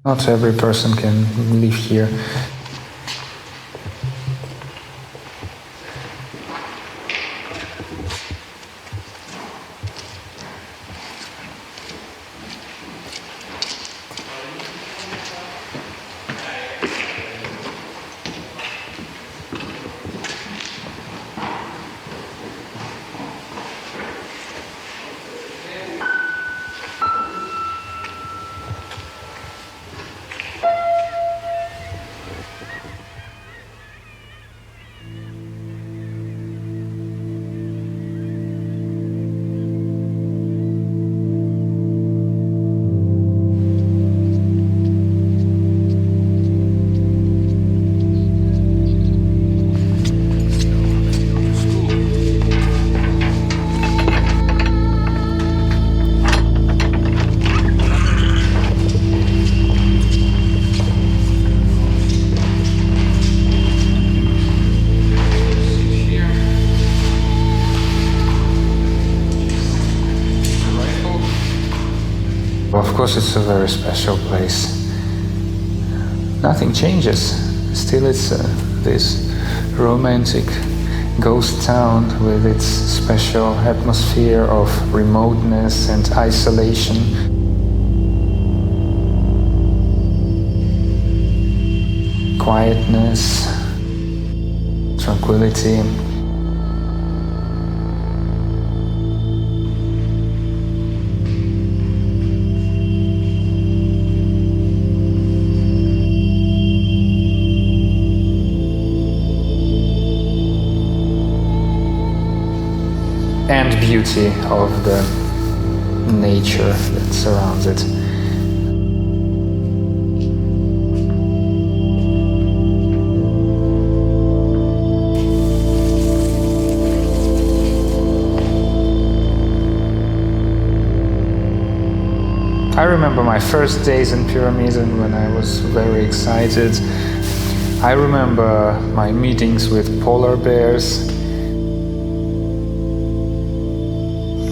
Not every person can live here. Of course, it's a very special place. Nothing changes. Still, it's this romantic ghost town with its special atmosphere of remoteness and isolation. Quietness, tranquility. And beauty of the nature that surrounds it. I remember my first days in Pyramiden when I was very excited. I remember my meetings with polar bears.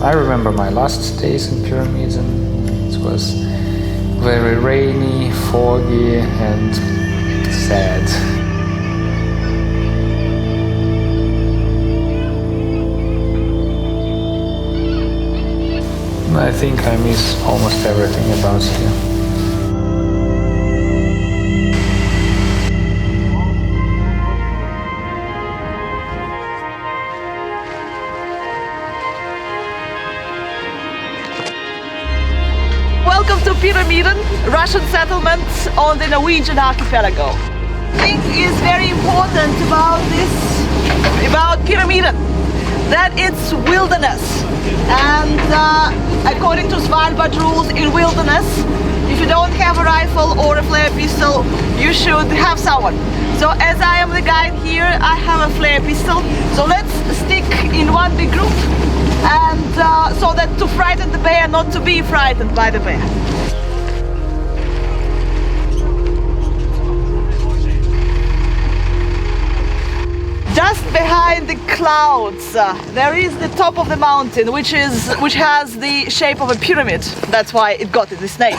I remember my last days in Pyramiden. It was very rainy, foggy and sad. I think I miss almost everything about here. Welcome to Pyramiden, Russian settlement on the Norwegian archipelago. I think is very important about Pyramiden, that it's wilderness. And according to Svalbard rules in wilderness, if you don't have a rifle or a flare pistol, you should have someone. So as I am the guide here, I have a flare pistol. So let's stick in one big group, and so that to frighten the bear, not to be frightened by the bear. Just behind the clouds, there is the top of the mountain, which has the shape of a pyramid. That's why it got this name.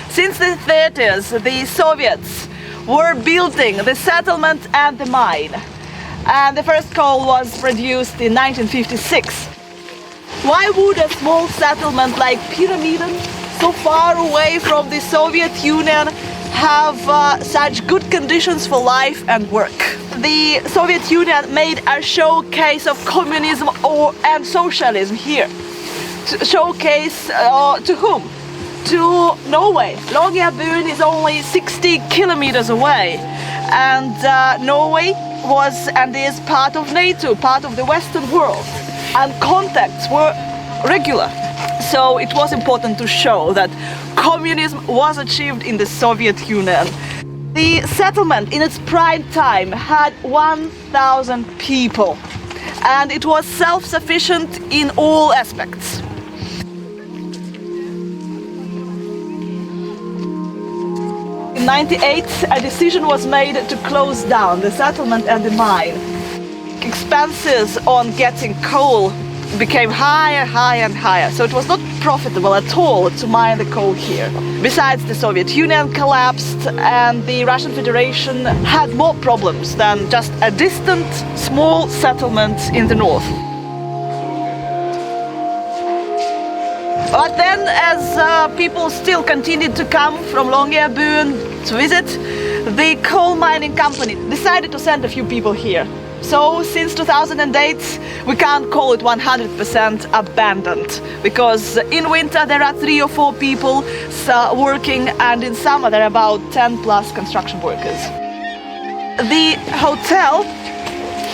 Since the 30s, the Soviets were building the settlement and the mine, and the first coal was produced in 1956. Why would a small settlement like Pyramiden, so far away from the Soviet Union, have such good conditions for life and work? The Soviet Union made a showcase of communism and socialism here. To showcase to whom? To Norway. Longyearbyen is only 60 kilometers away, and Norway was and is part of NATO, part of the Western world, and contacts were regular. So it was important to show that communism was achieved in the Soviet Union. The settlement in its prime time had 1,000 people, and it was self-sufficient in all aspects. In 1998, a decision was made to close down the settlement and the mine. Expenses on getting coal became higher and higher, so it was not profitable at all to mine the coal here. Besides, the Soviet Union collapsed and the Russian Federation had more problems than just a distant, small settlement in the north. But then, as people still continued to come from Longyearbyen to visit, the coal mining company decided to send a few people here. So since 2008 we can't call it 100% abandoned, because in winter there are 3 or 4 people working, and in summer there are about 10 plus construction workers. The hotel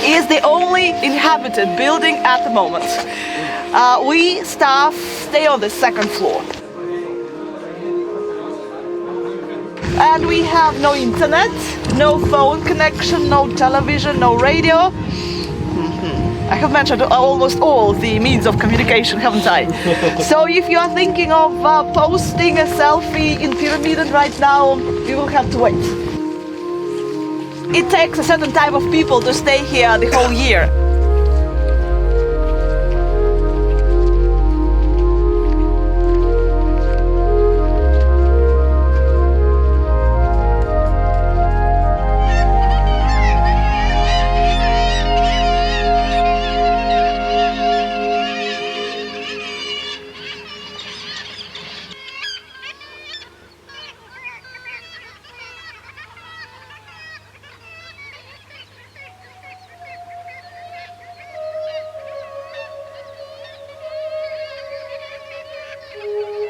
is the only inhabited building at the moment. We staff stay on the 2nd floor. And we have no internet, no phone connection, no television, no radio. I have mentioned almost all the means of communication, haven't I? So if you are thinking of posting a selfie in Pyramiden right now, you will have to wait. It takes a certain type of people to stay here the whole year.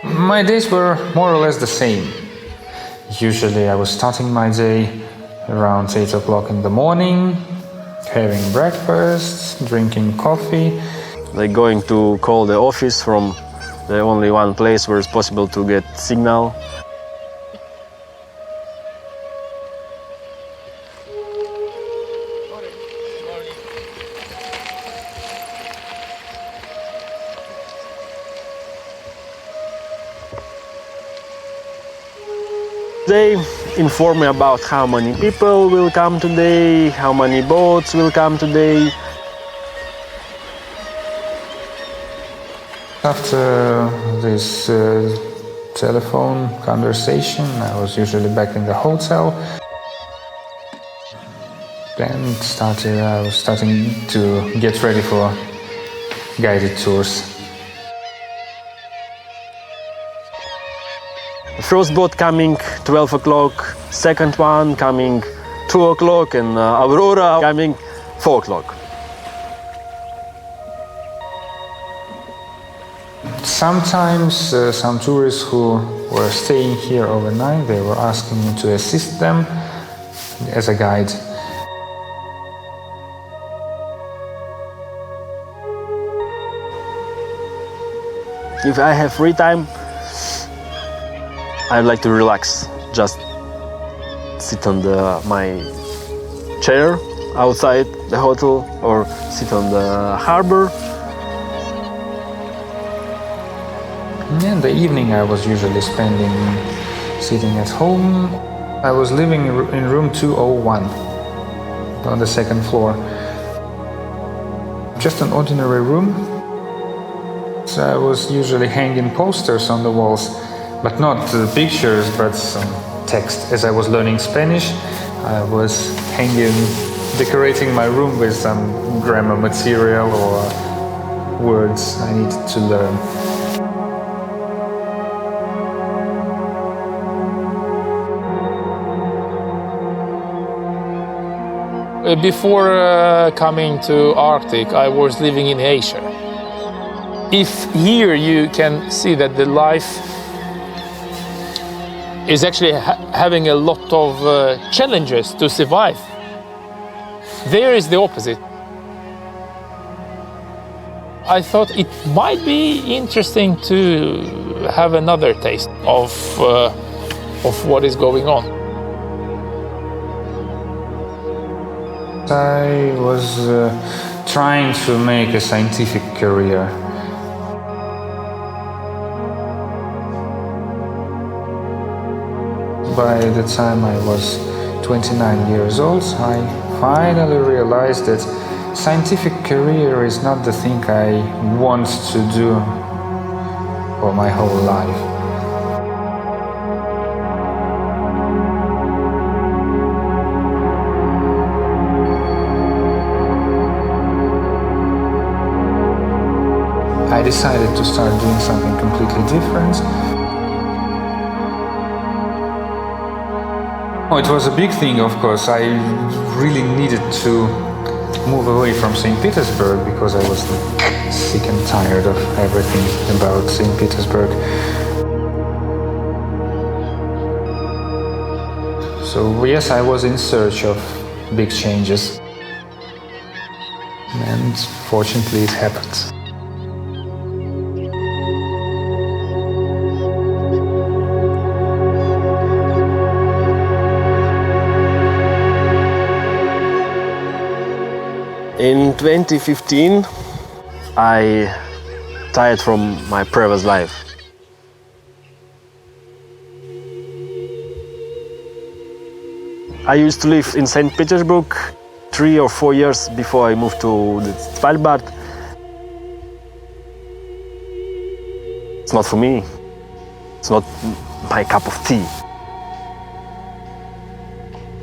My days were more or less the same. Usually I was starting my day around 8 o'clock in the morning, having breakfast, drinking coffee. Like going to call the office from the only one place where it's possible to get signal. They inform me about how many people will come today, how many boats will come today. After this telephone conversation, I was usually back in the hotel. Then I was starting to get ready for guided tours. First boat coming 12 o'clock, second one coming 2 o'clock, and Aurora coming 4 o'clock. Sometimes some tourists who were staying here overnight, they were asking me to assist them as a guide. If I have free time, I like to relax, just sit on my chair outside the hotel or sit on the harbor. In the evening I was usually sitting at home. I was living in room 201 on the 2nd floor. Just an ordinary room. So I was usually hanging posters on the walls. But not pictures, but some text. As I was learning Spanish, I was decorating my room with some grammar material or words I needed to learn. Before coming to Arctic, I was living in Asia. If here you can see that the life is actually having a lot of challenges to survive. There is the opposite. I thought it might be interesting to have another taste of what is going on. I was trying to make a scientific career. By the time I was 29 years old, I finally realized that scientific career is not the thing I want to do. for my whole life. I decided to start doing something completely different. It was a big thing, of course. I really needed to move away from St. Petersburg because I was sick and tired of everything about St. Petersburg. So yes, I was in search of big changes, and fortunately it happened. In 2015, I tired from my previous life. I used to live in St. Petersburg 3 or 4 years before I moved to the Svalbard. It's not for me. It's not my cup of tea.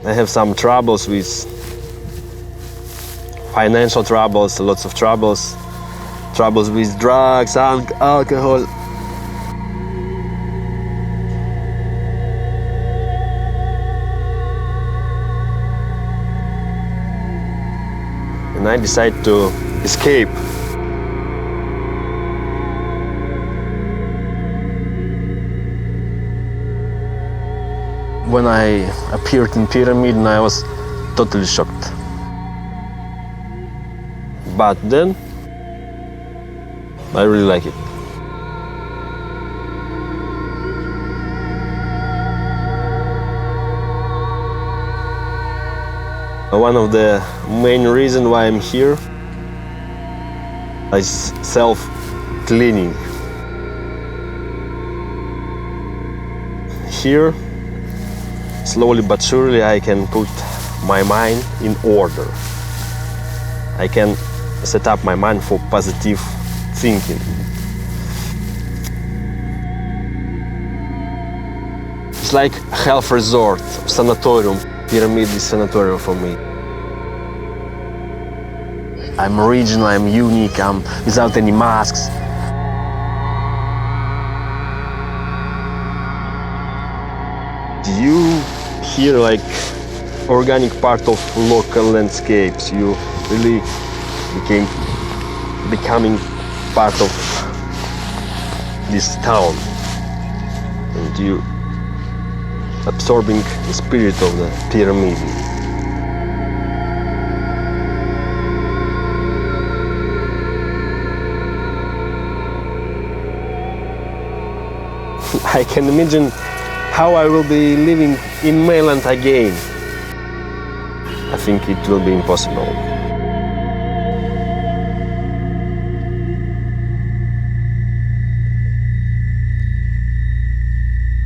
I have some troubles with financial troubles, lots of troubles with drugs and alcohol. And I decided to escape. When I appeared in Pyramiden, I was totally shocked. But then, I really like it. One of the main reasons why I'm here is self-cleaning. Here, slowly but surely, I can put my mind in order. I can set up my mind for positive thinking. It's like a health resort, sanatorium. Pyramid is sanatorium for me. I'm original, I'm unique, I'm without any masks. You here like organic part of local landscapes. You really becoming part of this town, and you absorbing the spirit of the pyramid. I can imagine how I will be living in mainland again. I think it will be impossible.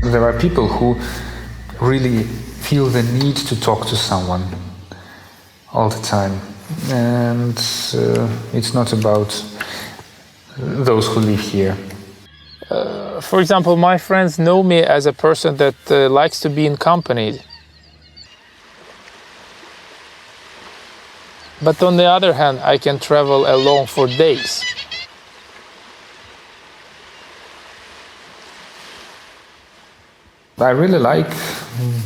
There are people who really feel the need to talk to someone all the time, and it's not about those who live here. For example, my friends know me as a person that likes to be accompanied. But on the other hand, I can travel alone for days. I really like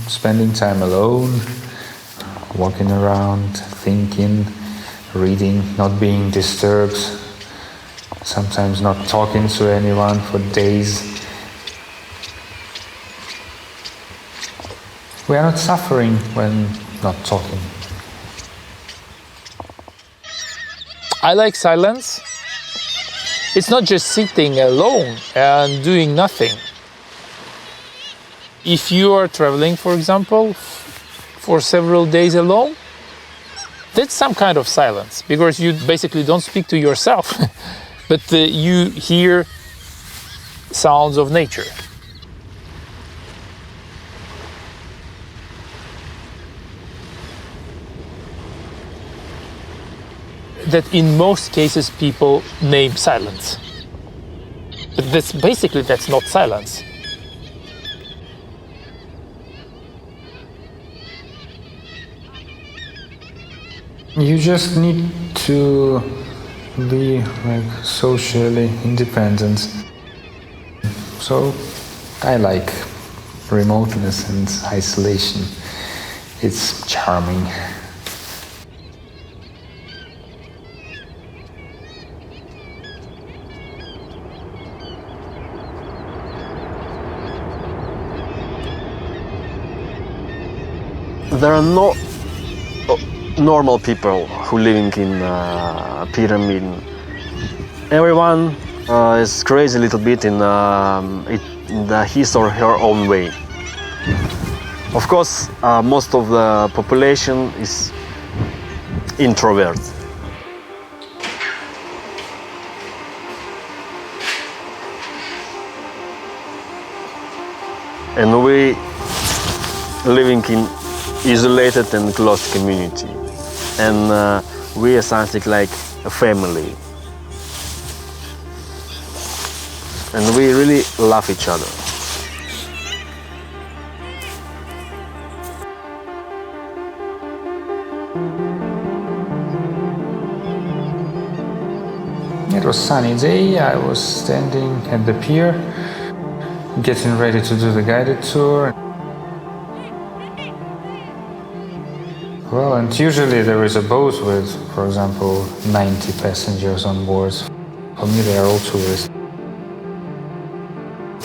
spending time alone, walking around, thinking, reading, not being disturbed, sometimes not talking to anyone for days. We are not suffering when not talking. I like silence. It's not just sitting alone and doing nothing. If you are traveling, for example, for several days alone, that's some kind of silence, because you basically don't speak to yourself, but you hear sounds of nature. That in most cases people name silence. But that's not silence. You just need to be like socially independent. So I like remoteness and isolation. It's charming. There are no normal people who living in Pyramiden. Everyone is crazy a little bit in his or her own way. Of course, most of the population is introvert. And we living in isolated and closed community. And we are something like a family. And we really love each other. It was a sunny day. I was standing at the pier, getting ready to do the guided tour. Well, and usually there is a boat with, for example, 90 passengers on board. For me, they are all tourists.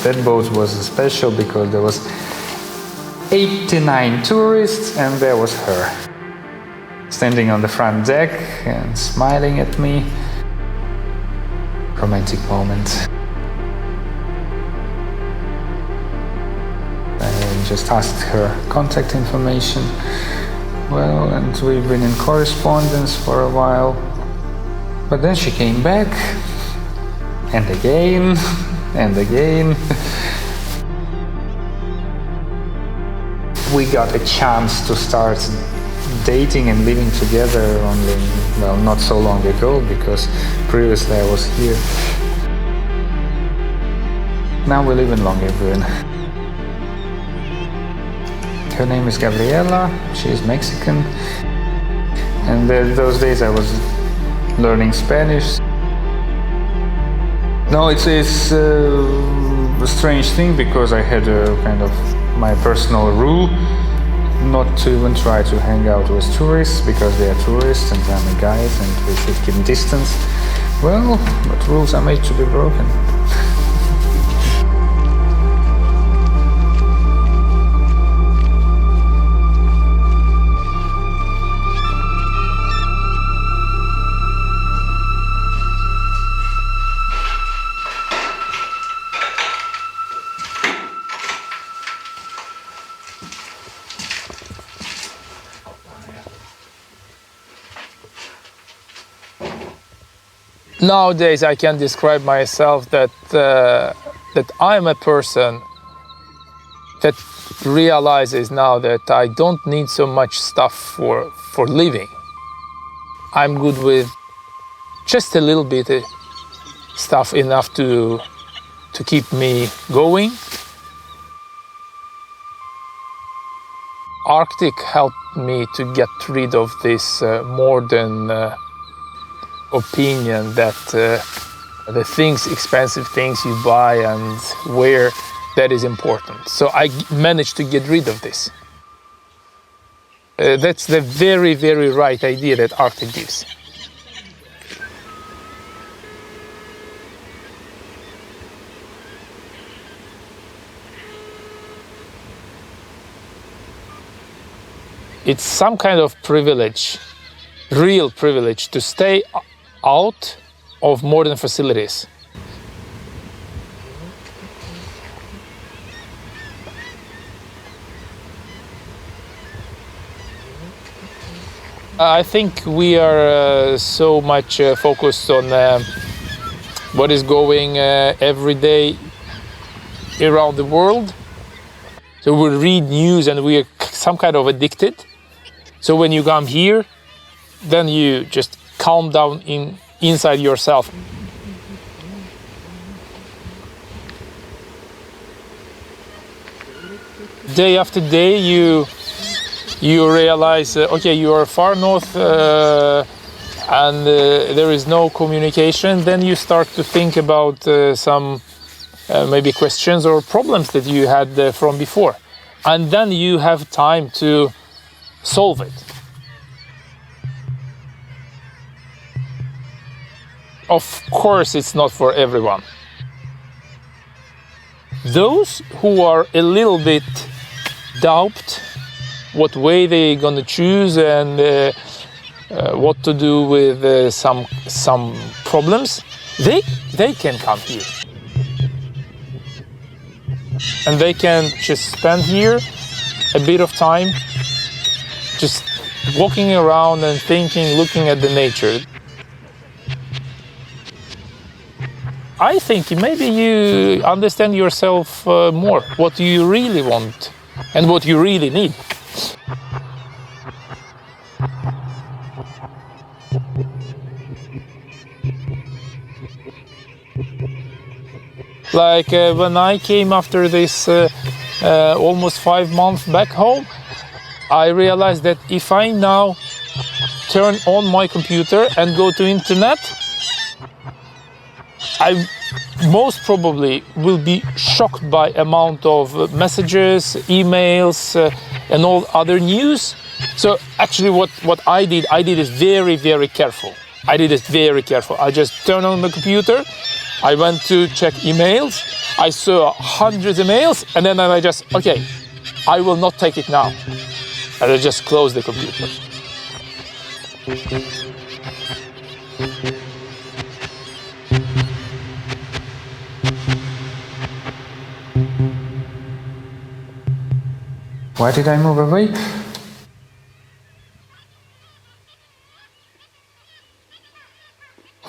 That boat was special because there was 89 tourists and there was her, standing on the front deck and smiling at me. Romantic moment. I just asked her contact information. Well, and we've been in correspondence for a while. But then she came back, and again, and again. We got a chance to start dating and living together only, well, not so long ago, because previously I was here. Now we live in Longyearbyen. Her name is Gabriela, she is Mexican, and those days I was learning Spanish. No, it's a strange thing because I had a kind of my personal rule not to even try to hang out with tourists because they are tourists and I'm a guide and we should keep distance. Well, but rules are made to be broken. Nowadays, I can describe myself that I'm a person that realizes now that I don't need so much stuff for living. I'm good with just a little bit of stuff, enough to keep me going. Arctic helped me to get rid of this modern opinion that the things, expensive things you buy and wear, that is important. So I managed to get rid of this. That's the very, very right idea that Arctic gives. It's some kind of privilege, real privilege, to stay out of modern facilities. I think we are so much focused on what is going every day around the world. So we read news and we are some kind of addicted. So when you come here, then you just calm down inside yourself. day after day you realize, okay, you are far north and there is no communication. Then you start to think about some maybe questions or problems that you had from before. And then you have time to solve it. Of course, it's not for everyone. Those who are a little bit doubt what way they're gonna choose and what to do with some problems, they can come here. And they can just spend here a bit of time just walking around and thinking, looking at the nature. I think maybe you understand yourself more, what you really want and what you really need. Like when I came after this almost 5 months back home, I realized that if I now turn on my computer and go to internet, I most probably will be shocked by amount of messages, emails, and all other news. So actually what I did it very, very careful. I did it very careful. I just turned on the computer, I went to check emails, I saw hundreds of emails, and then I just, okay, I will not take it now. And I just closed the computer. Why did I move away?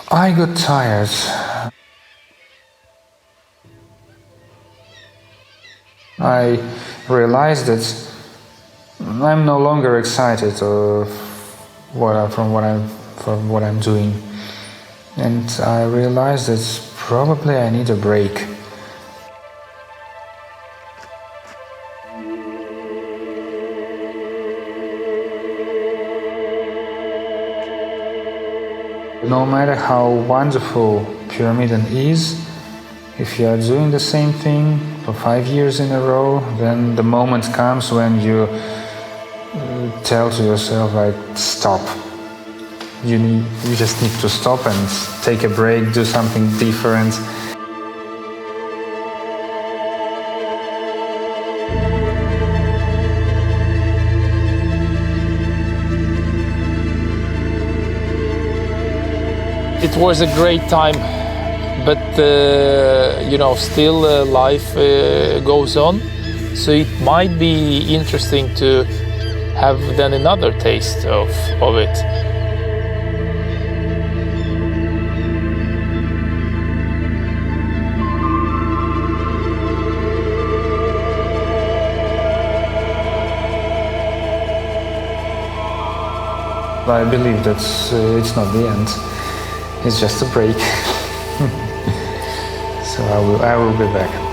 I got tired. I realized that I'm no longer excited from what I'm doing, and I realized that probably I need a break. No matter how wonderful Pyramiden is, if you are doing the same thing for 5 years in a row, then the moment comes when you tell to yourself, like, stop. You just need to stop and take a break, do something different. It was a great time, but still life goes on, so it might be interesting to have then another taste of it. I believe that it's not the end. It's just a break. So I will be back.